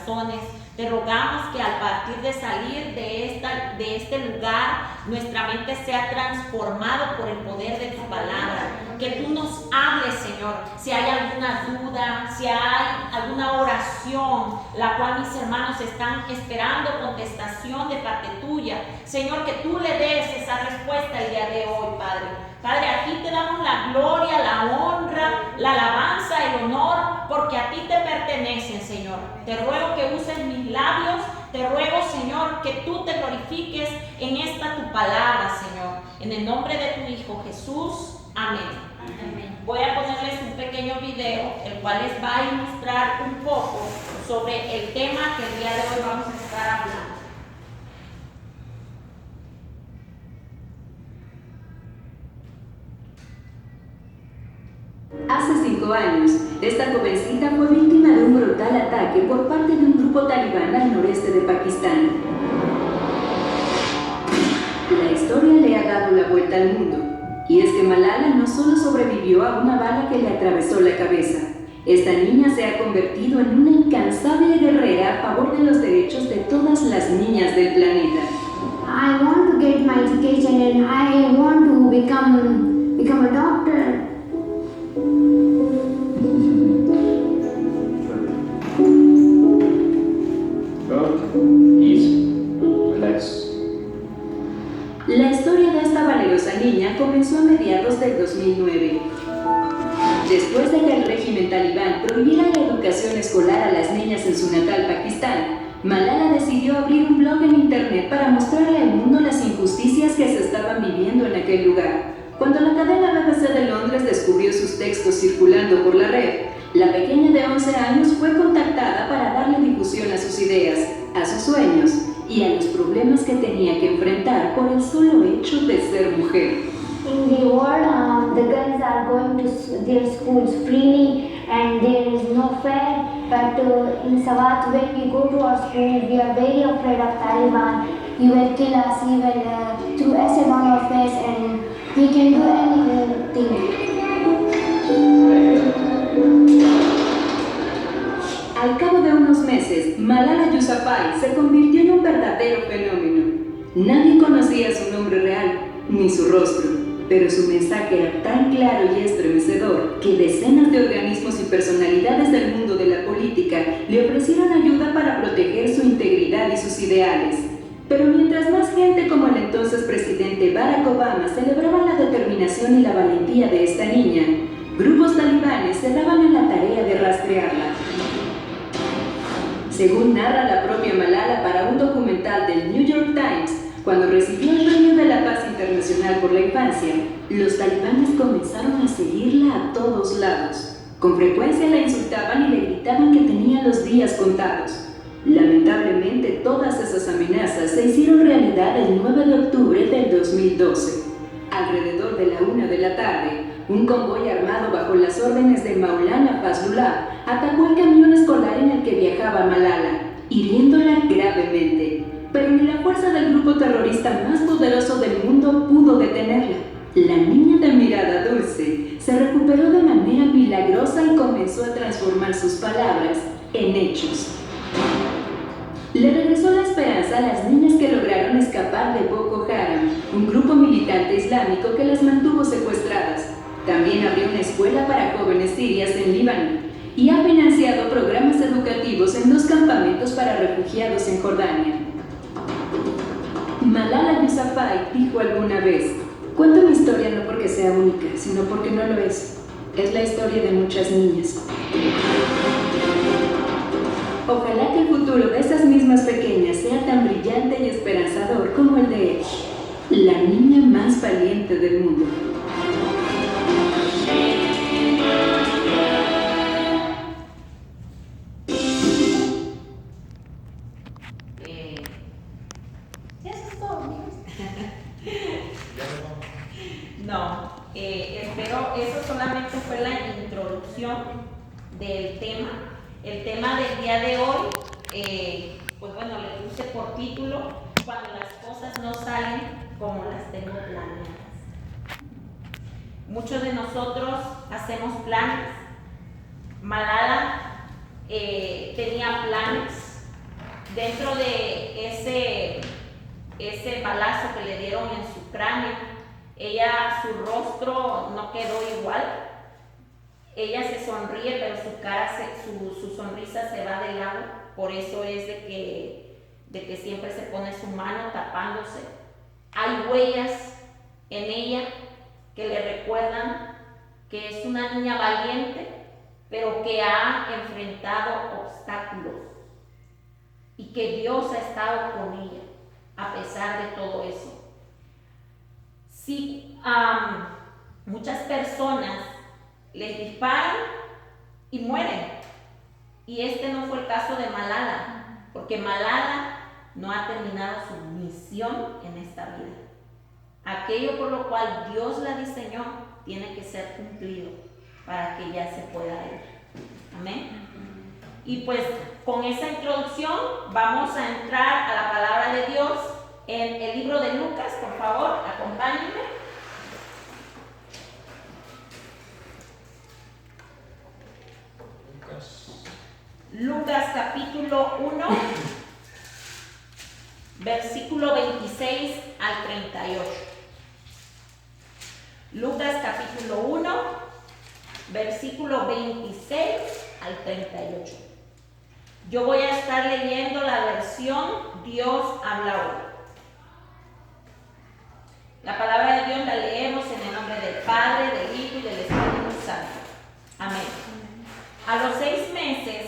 corazones. Te rogamos que al partir de salir de este lugar, nuestra mente sea transformada por el poder de tu palabra. Que tú nos hables, Señor, si hay alguna duda, si hay alguna oración, la cual mis hermanos están esperando contestación de parte tuya. Señor, que tú le des esa respuesta el día de hoy, Padre. Padre, aquí te damos la gloria, la honra, la alabanza, el honor, porque a ti te pertenecen, Señor. Te ruego que uses mis labios, te ruego, Señor, que tú te glorifiques en esta tu palabra, Señor. En el nombre de tu Hijo Jesús, amén. Amén. Voy a ponerles un pequeño video, el cual les va a ilustrar un poco sobre el tema que el día de hoy vamos a estar hablando. Hace 5 años, esta jovencita fue víctima de un brutal ataque por parte de un grupo talibán al noreste de Pakistán. La historia le ha dado la vuelta al mundo, y es que Malala no solo sobrevivió a una bala que le atravesó la cabeza. Esta niña se ha convertido en una incansable guerrera a favor de los derechos de todas las niñas del planeta. I want to get my education and I want to become a doctor. La historia de esta valerosa niña comenzó a mediados del 2009. Después de que el régimen talibán prohibiera la educación escolar a las niñas en su natal Pakistán, Malala decidió abrir un blog en internet para mostrarle al mundo las injusticias que se estaban viviendo en aquel lugar. Cuando la cadena BBC de Londres descubrió sus textos circulando por la red, la pequeña de 11 años fue contactada para darle difusión a sus ideas, a sus sueños y a los problemas que tenía que enfrentar por el solo hecho de ser mujer. In the world, the girls are going to their schools freely and there is no fear. But in Swat, when we go to our school, we are very afraid of Taliban. He will kill us, he will throw acid on our face and he can do anything. Al cabo de unos meses, Malala Yousafzai se convirtió en un verdadero fenómeno. Nadie conocía su nombre real, ni su rostro, pero su mensaje era tan claro y estremecedor que decenas de organismos y personalidades del mundo de la política le ofrecieron ayuda para proteger su integridad y sus ideales. Pero mientras más gente como el entonces presidente Barack Obama celebraban la determinación y la valentía de esta niña, grupos talibanes se daban en la tarea de rastrearla. Según narra la propia Malala para un documental del New York Times, cuando recibió el Premio de la Paz Internacional por la Infancia, los talibanes comenzaron a seguirla a todos lados. Con frecuencia la insultaban y le gritaban que tenía los días contados. Lamentablemente, todas esas amenazas se hicieron realidad el 9 de octubre del 2012. Alrededor de la 1 de la tarde, un convoy armado bajo las órdenes de Maulana Fazlullah atacó el camión escolar en el que viajaba Malala, hiriéndola gravemente. Pero ni la fuerza del grupo terrorista más poderoso del mundo pudo detenerla. La niña de mirada dulce se recuperó de manera milagrosa y comenzó a transformar sus palabras en hechos. Le regresó la esperanza a las niñas que lograron escapar de Boko Haram, un grupo militante islámico que las mantuvo secuestradas. También abrió una escuela para jóvenes sirias en Líbano y ha financiado programas educativos en 2 campamentos para refugiados en Jordania. Malala Yousafzai dijo alguna vez: "Cuento mi historia no porque sea única, sino porque no lo es. Es la historia de muchas niñas". Ojalá que el futuro de esas mismas pequeñas sea tan brillante y esperanzador como el de ella, la niña más valiente del mundo. ¿Eso es todo, amigos? No, espero, eso solamente fue la introducción del tema. El tema del día de hoy, pues bueno, le puse por título: cuando las cosas no salen como las tengo planeadas. Muchos de nosotros hacemos planes. Malala tenía planes dentro de ese balazo que le dieron en su cráneo, su rostro no quedó igual. Ella se sonríe, pero su sonrisa se va de lado. Por eso es de que siempre se pone su mano tapándose. Hay huellas en ella que le recuerdan que es una niña valiente, pero que ha enfrentado obstáculos y que Dios ha estado con ella a pesar de todo eso. Sí, muchas personas les disparan y mueren, y este no fue el caso de Malala, porque Malala no ha terminado su misión en esta vida. Aquello por lo cual Dios la diseñó tiene que ser cumplido para que ella se pueda ir. Amén. Y pues con esa introducción vamos a entrar a la palabra de Dios en el libro de Lucas. Por favor, acompáñenme. Lucas capítulo 1, versículo 26 al 38. Lucas capítulo 1, versículo 26 al 38. Yo voy a estar leyendo la versión Dios habla hoy. La palabra de Dios la leemos en el nombre del Padre, del Hijo y del Espíritu Santo. Amén. A los 6 meses,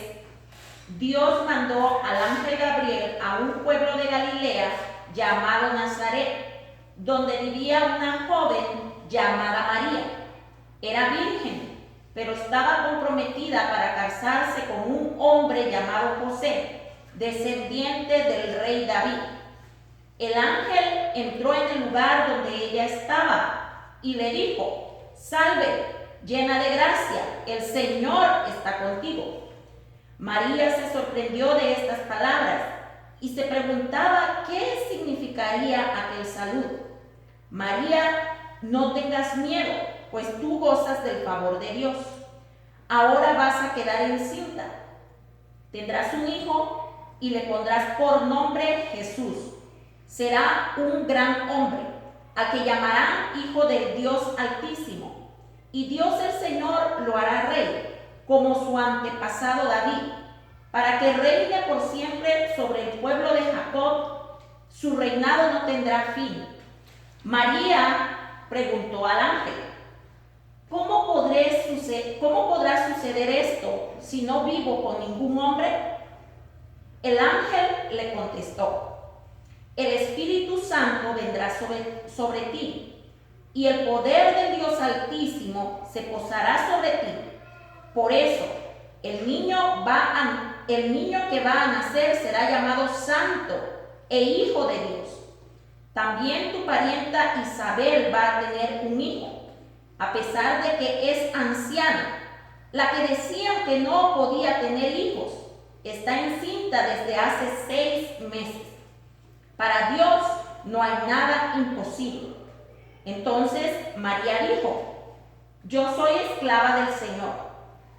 Dios mandó al ángel Gabriel a un pueblo de Galilea llamado Nazaret, donde vivía una joven llamada María. Era virgen, pero estaba comprometida para casarse con un hombre llamado José, descendiente del rey David. El ángel entró en el lugar donde ella estaba y le dijo: «Salve, llena de gracia, el Señor está contigo». María se sorprendió de estas palabras y se preguntaba qué significaría aquel saludo. «María, no tengas miedo, pues tú gozas del favor de Dios. Ahora vas a quedar encinta. Tendrás un hijo y le pondrás por nombre Jesús. Será un gran hombre, a que llamarán Hijo del Dios Altísimo. Y Dios el Señor lo hará rey, como su antepasado David, para que reine por siempre sobre el pueblo de Jacob. Su reinado no tendrá fin». María preguntó al ángel: ¿Cómo podrá suceder esto si no vivo con ningún hombre? El ángel le contestó: «El Espíritu Santo vendrá sobre ti, y el poder del Dios Altísimo se posará sobre ti. Por eso, el niño que va a nacer será llamado Santo e Hijo de Dios. También tu parienta Isabel va a tener un hijo, a pesar de que es anciana. La que decían que no podía tener hijos está encinta desde hace 6 meses. Para Dios no hay nada imposible». Entonces María dijo: «Yo soy esclava del Señor,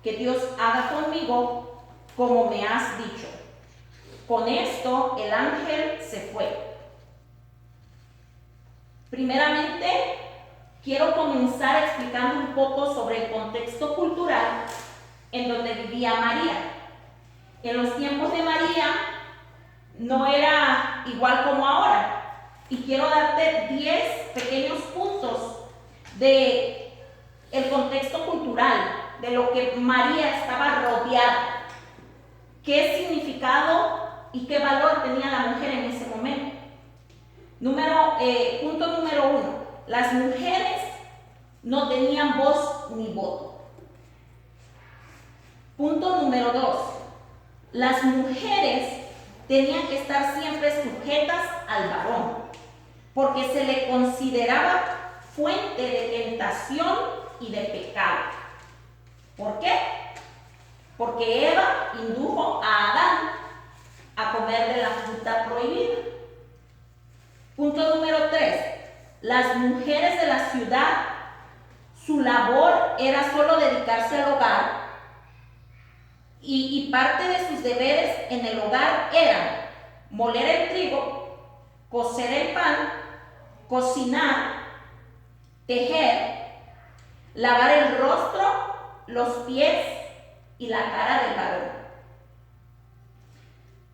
que Dios haga conmigo como me has dicho». Con esto el ángel se fue. Primeramente, quiero comenzar explicando un poco sobre el contexto cultural en donde vivía María. En los tiempos de María no era igual como ahora. Y quiero darte 10 pequeños puntos de el contexto cultural, de lo que María estaba rodeada, qué significado y qué valor tenía la mujer en ese momento. Punto número 1. Las mujeres no tenían voz ni voto. Punto número 2. Las mujeres tenían que estar siempre sujetas al varón, porque se le consideraba fuente de tentación y de pecado. ¿Por qué? Porque Eva indujo a Adán a comer de la fruta prohibida. Punto número 3. Las mujeres de la ciudad, su labor era solo dedicarse al hogar, y parte de sus deberes en el hogar eran moler el trigo, cocer el pan, cocinar, tejer, lavar el rostro, los pies y la cara del varón.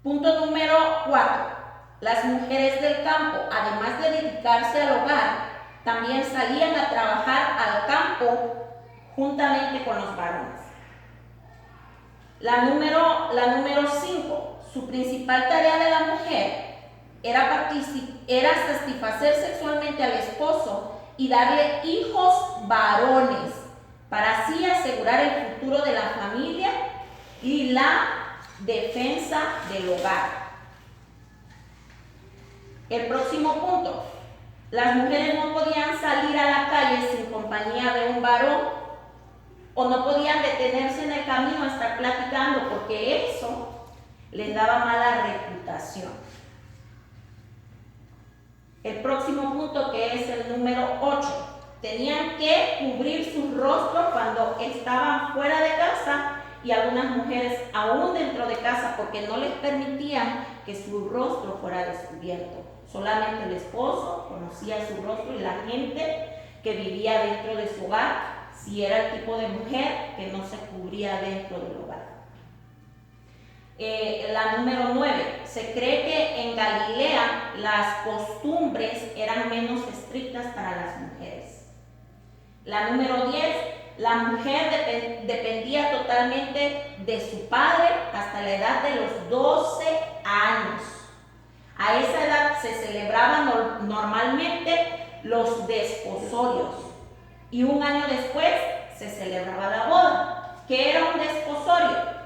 Punto número 4. Las mujeres del campo, además de dedicarse al hogar, también salían a trabajar al campo juntamente con los varones. La número 5. Su principal tarea de la mujer era satisfacer sexualmente al esposo y darle hijos varones, para así asegurar el futuro de la familia y la defensa del hogar. El próximo punto. Las mujeres no podían salir a la calle sin compañía de un varón, o no podían detenerse en el camino a estar platicando, porque eso les daba mala reputación. El próximo punto, que es el número 8. Tenían que cubrir su rostro cuando estaban fuera de casa, y algunas mujeres aún dentro de casa, porque no les permitían que su rostro fuera descubierto. Solamente el esposo conocía su rostro y la gente que vivía dentro de su hogar, si era el tipo de mujer que no se cubría dentro del hogar. La número 9. Se cree que en Galilea las costumbres eran menos estrictas para las mujeres. La número 10. La mujer dependía totalmente de su padre hasta la edad de los 12 años. A esa edad se celebraban normalmente los desposorios, y un año después se celebraba la boda. ¿Qué era un desposorio?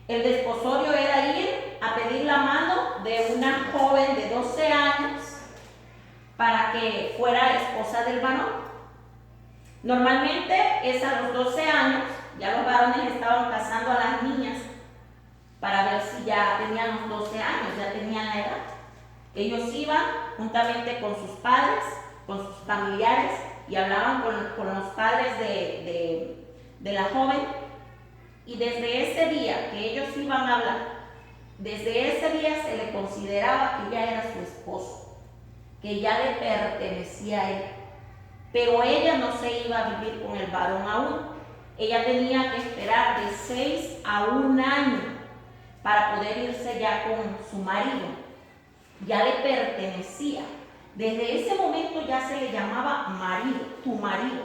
El desposorio era ir a pedir la mano de una joven de 12 años para que fuera esposa del varón. Normalmente es a los 12 años, ya los varones estaban casando a las niñas para ver si ya tenían los 12 años, ya tenían la edad. Ellos iban juntamente con sus padres, con sus familiares, y hablaban con los padres de la joven, y desde ese día que ellos iban a hablar, desde ese día se le consideraba que ya era su esposo, que ya le pertenecía a él. Pero ella no se iba a vivir con el varón aún. Ella tenía que esperar de 6 a 1 año para poder irse ya con su marido. Ya le pertenecía. Desde ese momento ya se le llamaba marido, tu marido,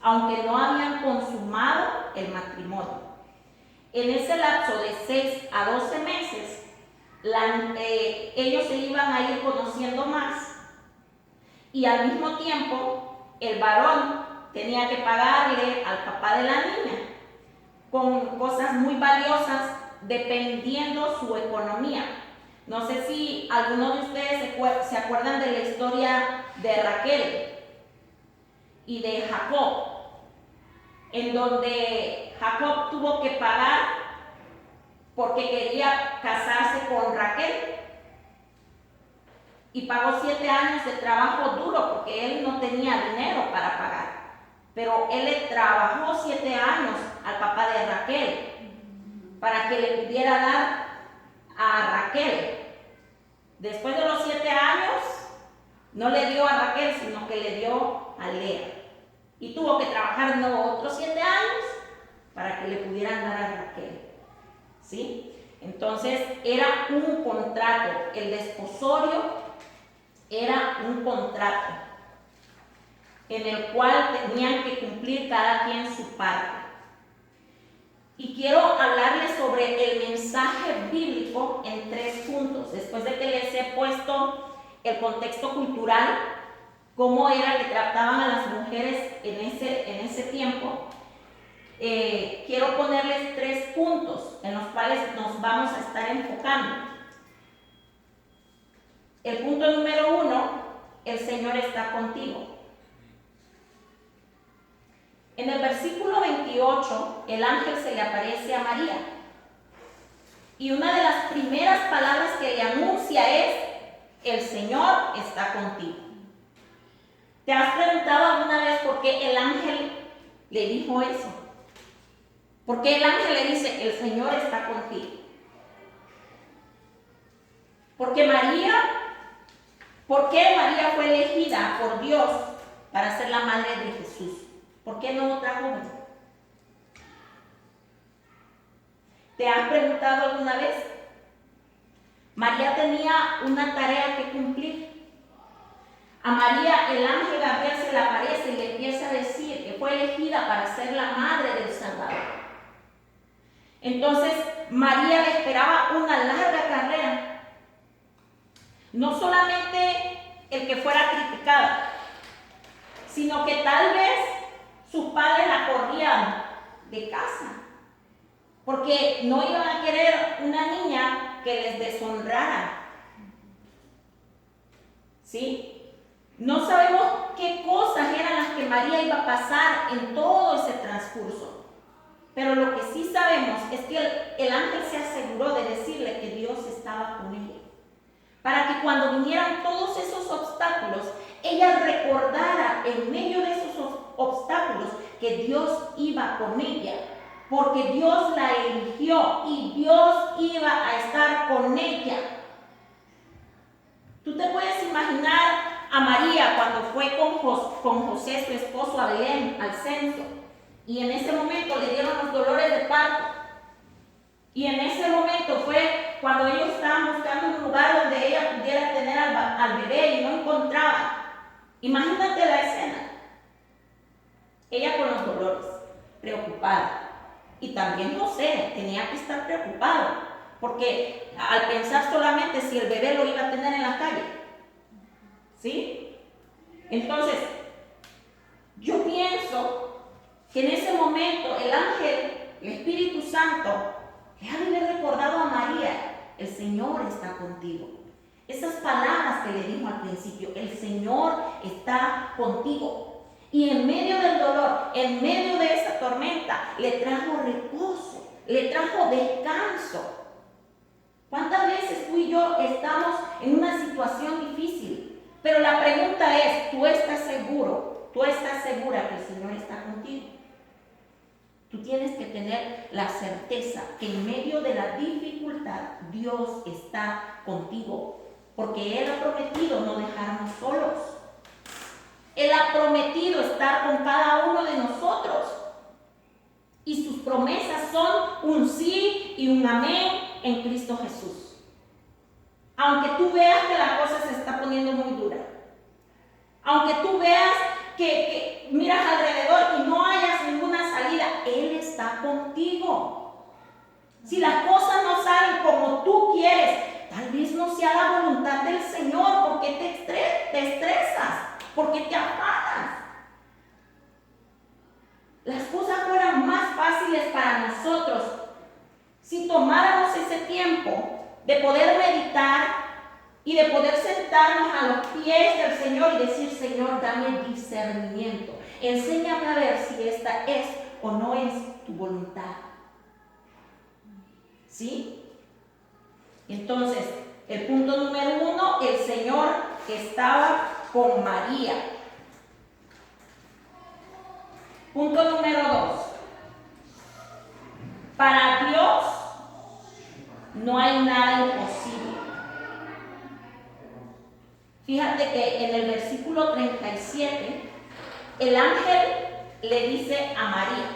aunque no habían consumado el matrimonio. En ese lapso de 6 a 12 meses, ellos se iban a ir conociendo más, y al mismo tiempo el varón tenía que pagarle al papá de la niña con cosas muy valiosas dependiendo su economía. No sé si algunos de ustedes se acuerdan de la historia de Raquel y de Jacob, en donde Jacob tuvo que pagar porque quería casarse con Raquel, y pagó 7 años de trabajo duro porque él no tenía dinero para pagar. Pero él le trabajó 7 años al papá de Raquel para que le pudiera dar a Raquel. Después de los 7 años, no le dio a Raquel, sino que le dio a Lea. Y tuvo que trabajar otros 7 años para que le pudieran dar a Raquel. ¿Sí? Entonces, era un contrato. El desposorio era un contrato en el cual tenían que cumplir cada quien su parte. Y quiero hablarles sobre el mensaje bíblico en 3 puntos. Después de que les he puesto el contexto cultural, cómo era que trataban a las mujeres en ese tiempo, quiero ponerles 3 puntos en los cuales nos vamos a estar enfocando. El punto número 1, el Señor está contigo. En el versículo 28, el ángel se le aparece a María. Y una de las primeras palabras que le anuncia es: el Señor está contigo. ¿Te has preguntado alguna vez por qué el ángel le dijo eso? ¿Por qué el ángel le dice: el Señor está contigo? Porque ¿por qué María fue elegida por Dios para ser la madre de Jesús? ¿Por qué no otra joven? ¿Te has preguntado alguna vez? María tenía una tarea que cumplir. A María el ángel Gabriel se le aparece y le empieza a decir que fue elegida para ser la madre del Salvador. Entonces María le esperaba una larga carrera. No solamente el que fuera criticada, sino que tal vez sus padres la corrían de casa, porque no iban a querer una niña que les deshonrara. ¿Sí? No sabemos qué cosas eran las que María iba a pasar en todo ese transcurso, pero lo que sí sabemos es que el ángel se aseguró de decirle que Dios estaba con ella, para que cuando vinieran todos esos obstáculos, ella recordara en medio de esos obstáculos que Dios iba con ella, porque Dios la eligió y Dios iba a estar con ella. Tú te puedes imaginar a María cuando fue con José, su esposo, a Belén, al censo, y en ese momento le dieron los dolores de parto. Y en ese momento fue cuando ellos estaban buscando un lugar donde ella pudiera tener al bebé y no encontraban. Imagínate la escena. Ella con los dolores, preocupada. Y también José tenía que estar preocupado, porque al pensar solamente si el bebé lo iba a tener en la calle. ¿Sí? Entonces, yo pienso que en ese momento el ángel, el Espíritu Santo, le ha de haber recordado a María: el Señor está contigo. Esas palabras que le dijo al principio: el Señor está contigo. Y en medio del dolor, en medio de esa tormenta, le trajo reposo, le trajo descanso. ¿Cuántas veces tú y yo estamos en una situación difícil? Pero la pregunta es: ¿tú estás seguro? ¿Tú estás segura que el Señor está contigo? Tú tienes que tener la certeza que en medio de la dificultad Dios está contigo, porque Él ha prometido no dejarnos solos. Él ha prometido estar con cada uno de nosotros. Y sus promesas son un sí y un amén en Cristo Jesús. Aunque tú veas que la cosa se está poniendo muy dura, aunque tú veas que miras alrededor y no hayas ninguna salida, Él está contigo. Si las cosas no salen como tú quieres, tal vez no sea la voluntad del Señor. ¿Por qué te estresas? ¿Por qué te afanas? Las cosas fueran más fáciles para nosotros si tomáramos ese tiempo de poder meditar y de poder sentarnos a los pies del Señor y decir: Señor, dame discernimiento. Enséñame a ver si esta es o no es tu voluntad. ¿Sí? Entonces, el punto número 1, el Señor estaba con María. Punto número 2. Para Dios no hay nada imposible. Fíjate que en el versículo 37, el ángel le dice a María: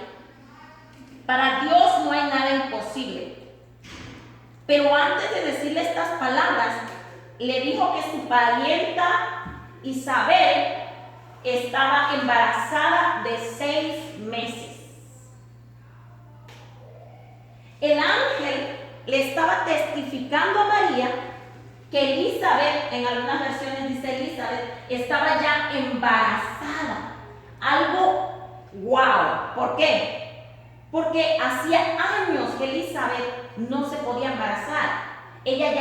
para Dios no hay nada imposible. Pero antes de decirle estas palabras, le dijo que su parienta Isabel estaba embarazada de 6 meses. El ángel le estaba testificando a María que Elizabeth, en algunas versiones dice Elizabeth, estaba ya embarazada. Algo wow. ¿Por qué? Porque hacía años que Elizabeth no se podía embarazar. Ella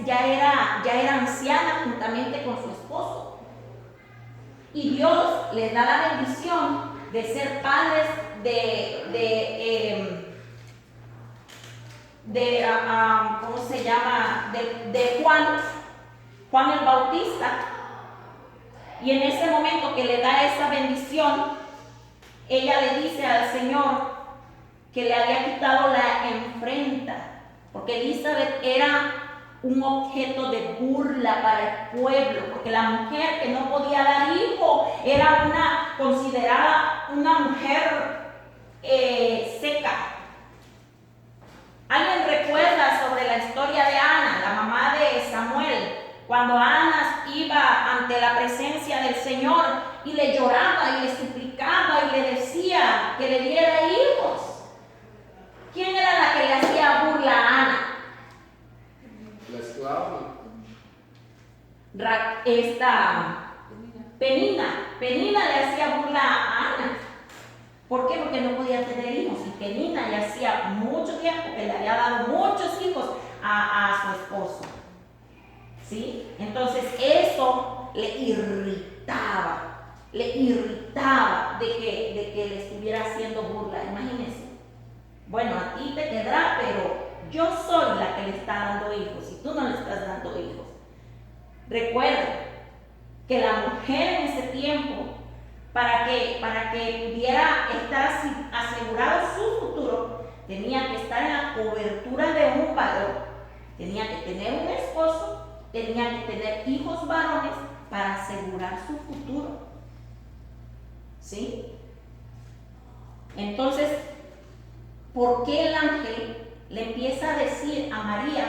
ya era anciana juntamente con su esposo. Y Dios les da la bendición de ser padres ¿cómo se llama? De Juan el Bautista. Y en ese momento que le da esa bendición, ella le dice al Señor que le había quitado la enfrenta, porque Elizabeth era un objeto de burla para el pueblo, porque la mujer que no podía dar hijo era considerada una mujer seca. ¿Alguien recuerda sobre la historia de Ana, la mamá de Samuel? Cuando Ana iba ante la presencia del Señor y le lloraba y le suplicaba y le decía que le diera hijos. ¿Quién era la que le hacía burla a Ana? La esclava. Penina le hacía burla a Ana. ¿Por qué? Porque no podía tener hijos. Y Penina ya hacía mucho tiempo que le había dado muchos hijos a su esposo. ¿Sí? Entonces eso le irritaba de que le estuviera haciendo burla. Imagínense. Bueno, a ti te quedará, pero yo soy la que le está dando hijos y tú no le estás dando hijos. Recuerda que la mujer en ese tiempo, para que pudiera estar asegurado su futuro, tenía que estar en la cobertura de un varón, tenía que tener un esposo, tenía que tener hijos varones para asegurar su futuro. ¿Sí? Entonces, ¿por qué el ángel le empieza a decir a María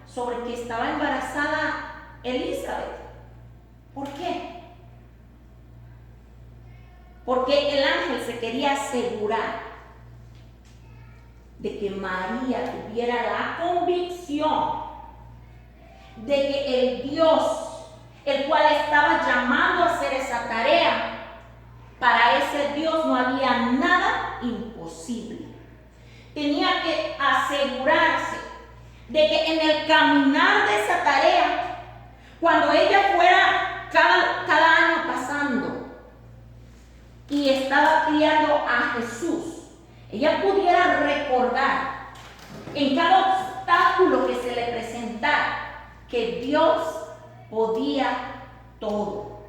sobre que estaba embarazada Elizabeth? ¿Por qué? Porque el ángel se quería asegurar de que María tuviera la convicción de que el Dios, el cual estaba llamando a hacer esa tarea, para ese Dios no había nada imposible. Tenía que asegurarse de que en el caminar de esa tarea, cuando ella fuera cada año pasando y estaba criando a Jesús, ella pudiera recordar en cada obstáculo que se le presentara que Dios podía todo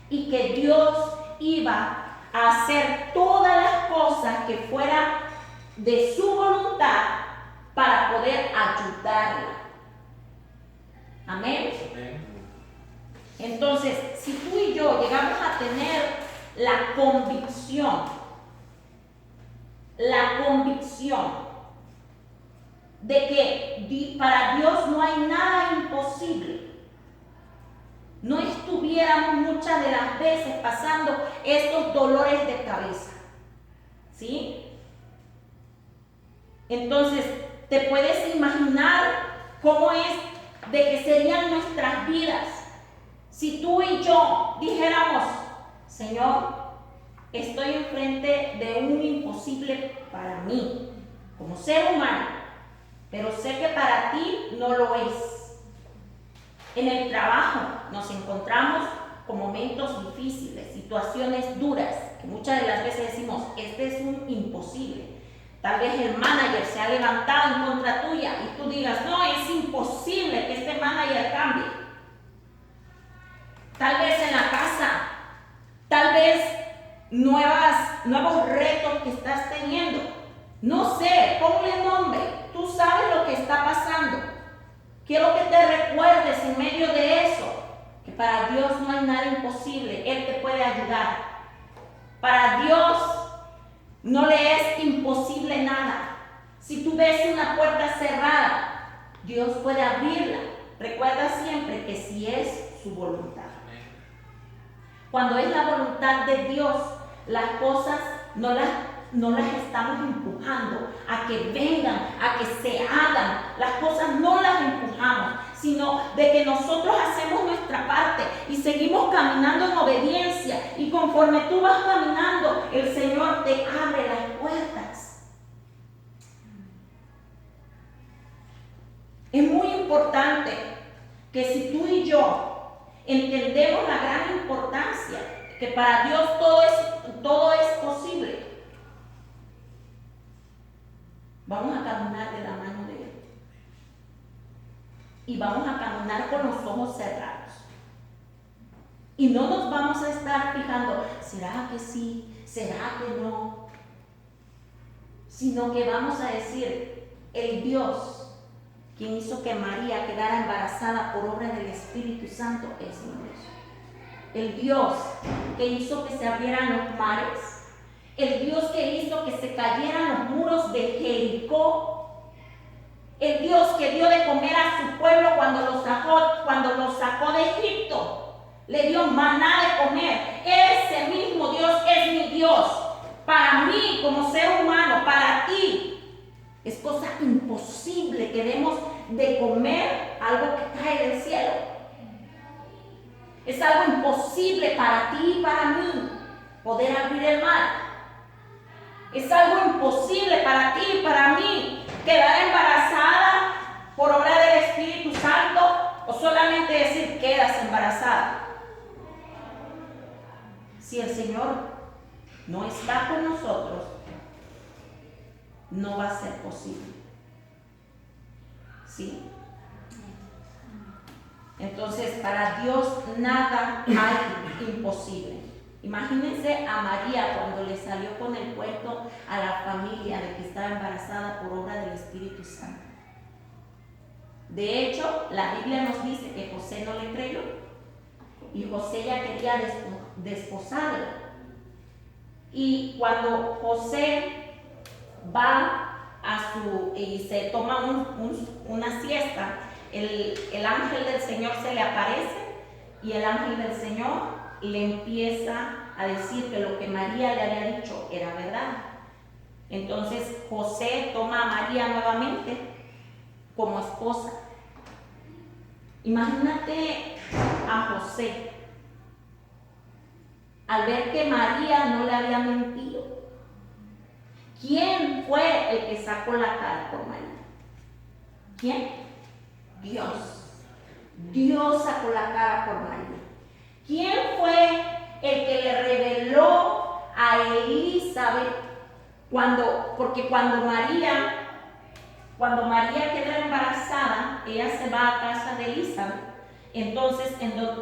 y que Dios iba a hacer todas las cosas que fueran de su voluntad para poder ayudarla. Amén. Entonces, si tú y yo llegamos a tener la convicción de que para Dios no hay nada imposible, no estuviéramos muchas de las veces pasando estos dolores de cabeza. ¿Sí? Entonces, te puedes imaginar cómo es de que serían nuestras vidas si tú y yo dijéramos: Señor, estoy enfrente de un imposible para mí, como ser humano, pero sé que para ti no lo es. En el trabajo nos encontramos con momentos difíciles, situaciones duras, que muchas de las veces decimos: este es un imposible. Tal vez el manager se ha levantado en contra tuya y tú digas: no, es imposible que este manager cambie. Tal vez en la casa, tal vez nuevos retos que estás teniendo. No sé, ponle nombre. Tú sabes lo que está pasando. Quiero que te recuerdes en medio de eso que para Dios no hay nada imposible. Él te puede ayudar. Para Dios no le es imposible nada. Si tú ves una puerta cerrada, Dios puede abrirla. Recuerda siempre que si es su voluntad. Cuando es la voluntad de Dios, las cosas no las estamos empujando a que vengan, a que se hagan. Las cosas no las empujamos, sino de que nosotros hacemos nuestra parte y seguimos caminando en obediencia. Y conforme tú vas caminando, el Señor te abre las puertas. Es muy importante que si tú y yo entendemos la gran importancia, que para Dios todo es posible, vamos a caminar de la mano de Él. Y vamos a caminar con los ojos cerrados. Y no nos vamos a estar fijando: ¿será que sí? ¿Será que no? Sino que vamos a decir: el Dios quien hizo que María quedara embarazada por obra del Espíritu Santo es mi Dios. El Dios que hizo que se abrieran los mares, el Dios que hizo que se cayeran los muros de Jericó, el Dios que dio de comer a su pueblo cuando lo sacó de Egipto, le dio maná de comer. Ese mismo Dios es mi Dios. Para mí como ser humano, para ti, es cosa imposible que demos de comer algo que cae del cielo. Es algo imposible para ti y para mí poder abrir el mar. Es algo imposible para ti y para mí quedar embarazada por obra del Espíritu Santo o solamente decir quedas embarazada. Si el Señor no está con nosotros, no va a ser posible. ¿Sí? Entonces, para Dios nada hay imposible. Imagínense a María cuando le salió con el cuento a la familia de que estaba embarazada por obra del Espíritu Santo. De hecho, la Biblia nos dice que José no le creyó y José ya quería desposarla. Y cuando José va y se toma una siesta, el ángel del Señor se le aparece y el ángel del Señor le empieza a decir que lo que María le había dicho era verdad. Entonces José toma a María nuevamente como esposa. Imagínate a José al ver que María no le había mentido. ¿Quién fue el que sacó la cara por María? ¿Quién? Dios. Dios sacó la cara por María. ¿Quién fue el que le reveló a Elizabeth porque cuando María quedó embarazada, ella se va a casa de Elizabeth? Entonces,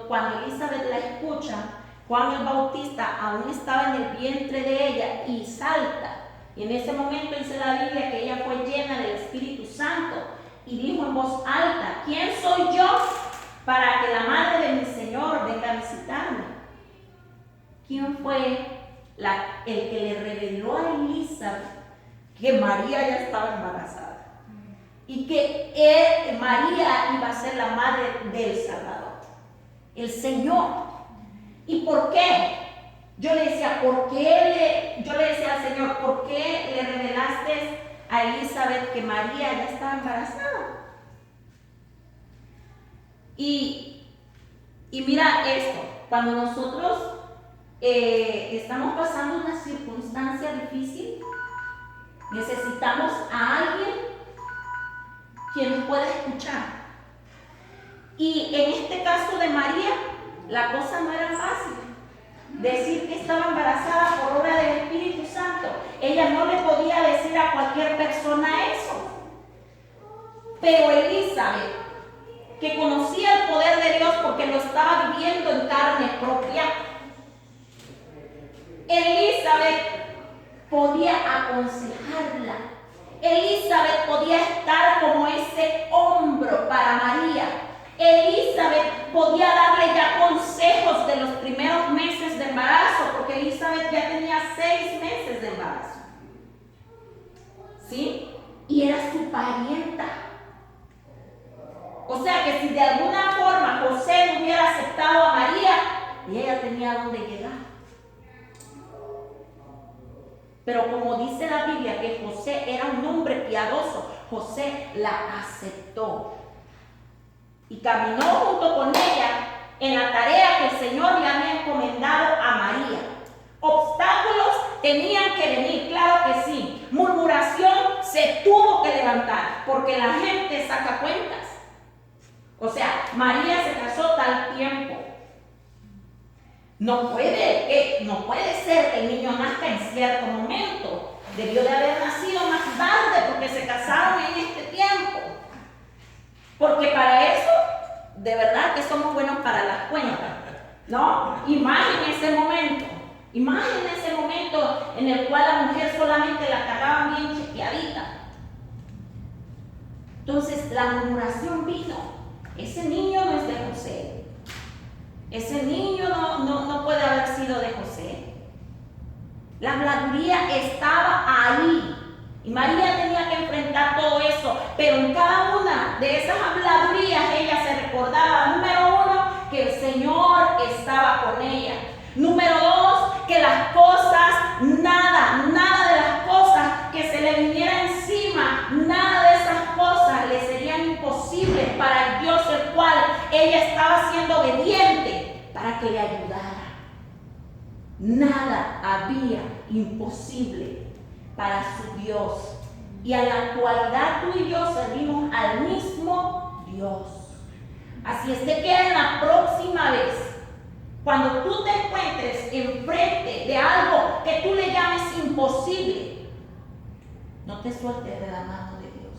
cuando Elizabeth la escucha, Juan el Bautista aún estaba en el vientre de ella y salta. Y en ese momento dice la Biblia que ella fue llena del Espíritu Santo y dijo en voz alta: ¿quién soy yo para que la madre de mi Señor venga a visitarme? ¿Quién fue el que le reveló a Elizabeth que María ya estaba embarazada? Y que María iba a ser la madre del Salvador, el Señor. ¿Y por qué? Yo le decía al Señor, ¿por qué le revelaste a Elizabeth que María ya estaba embarazada? Y mira esto, cuando nosotros estamos pasando una circunstancia difícil, necesitamos a alguien quien nos pueda escuchar. Y en este caso de María, la cosa no era fácil. Decir que estaba embarazada por obra del Espíritu Santo, ella no le podía decir a cualquier persona eso. Pero Elizabeth, que conocía el poder de Dios porque lo estaba viviendo en carne propia, Elizabeth podía aconsejarla. Elizabeth podía estar como ese hombro para María. Elizabeth podía darle ya consejos de los primeros meses de embarazo, porque Elizabeth ya tenía 6 meses de embarazo. ¿Sí? Y era su parienta. O sea que si de alguna forma José no hubiera aceptado a María, ella tenía dónde llegar. Pero como dice la Biblia que José era un hombre piadoso, José la aceptó y caminó junto con ella en la tarea que el Señor le había encomendado a María. Obstáculos tenían que venir, claro que sí. Murmuración se tuvo que levantar porque la gente saca cuentas. O sea, María se casó tal tiempo. No puede ser que el niño nazca en cierto momento. Debió de haber nacido más tarde porque se casaron en este tiempo. Porque para eso, de verdad que somos buenos para las cuentas, ¿no? Imaginen ese momento en el cual la mujer solamente la cargaban bien chequeadita. Entonces la murmuración vino. Ese niño no es de José. Ese niño no puede haber sido de José. La habladuría estaba ahí. Y María tenía que enfrentar todo eso. Pero en cada una de esas habladurías ella se recordaba, número 1, que el Señor estaba con ella. Número 2, que las cosas, nada de las cosas que se le viniera encima, nada de esas cosas le serían imposibles para el Dios el cual ella estaba siendo obediente para que le ayudara. Nada había imposible para su Dios. Y en la actualidad tú y yo servimos al mismo Dios. Así es de que en la próxima vez, cuando tú te encuentres enfrente de algo que tú le llames imposible, no te sueltes de la mano de Dios.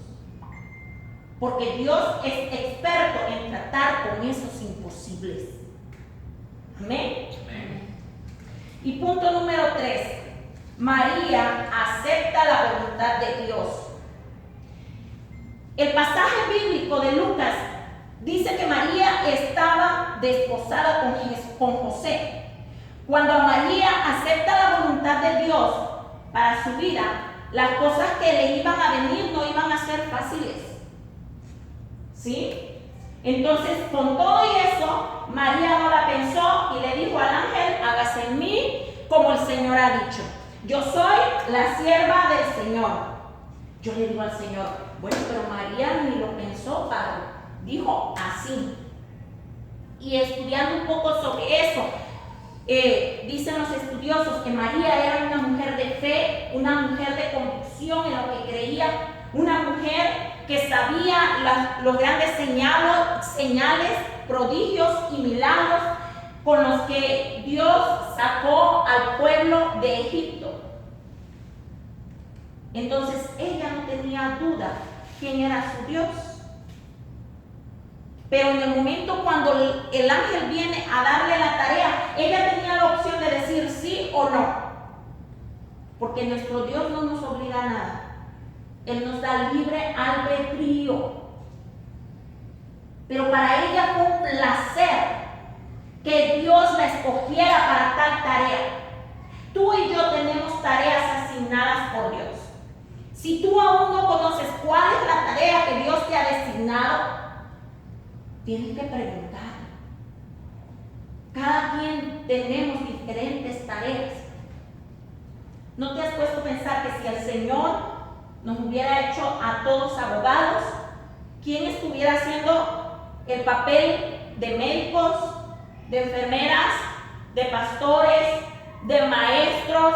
Porque Dios es experto en tratar con esos imposibles. Amén. Y punto número 3. María acepta la voluntad de Dios. El pasaje bíblico de Lucas dice que María estaba desposada con José. Cuando María acepta la voluntad de Dios para su vida, las cosas que le iban a venir no iban a ser fáciles. ¿Sí? Entonces, con todo eso, María no la pensó y le dijo al ángel: hágase en mí como el Señor ha dicho. Yo soy la sierva del Señor. Yo le digo al Señor: bueno, pero María ni lo pensó, Padre. Dijo así. Y estudiando un poco sobre eso, dicen los estudiosos que María era una mujer de fe, una mujer de convicción en lo que creía, una mujer que sabía los grandes señales, prodigios y milagros con los que Dios sacó al pueblo de Egipto. Entonces ella no tenía duda quién era su Dios. Pero en el momento cuando el ángel viene a darle la tarea, ella tenía la opción de decir sí o no. Porque nuestro Dios no nos obliga a nada. Él nos da libre albedrío. Pero para ella fue un placer que Dios la escogiera para tal tarea. Tú y yo tenemos tareas asignadas por Dios. Si tú aún no conoces cuál es la tarea que Dios te ha designado, tienes que preguntar. Cada quien tenemos diferentes tareas. ¿No te has puesto a pensar que si el Señor nos hubiera hecho a todos abogados, quién estuviera haciendo el papel de médicos, de enfermeras, de pastores, de maestros,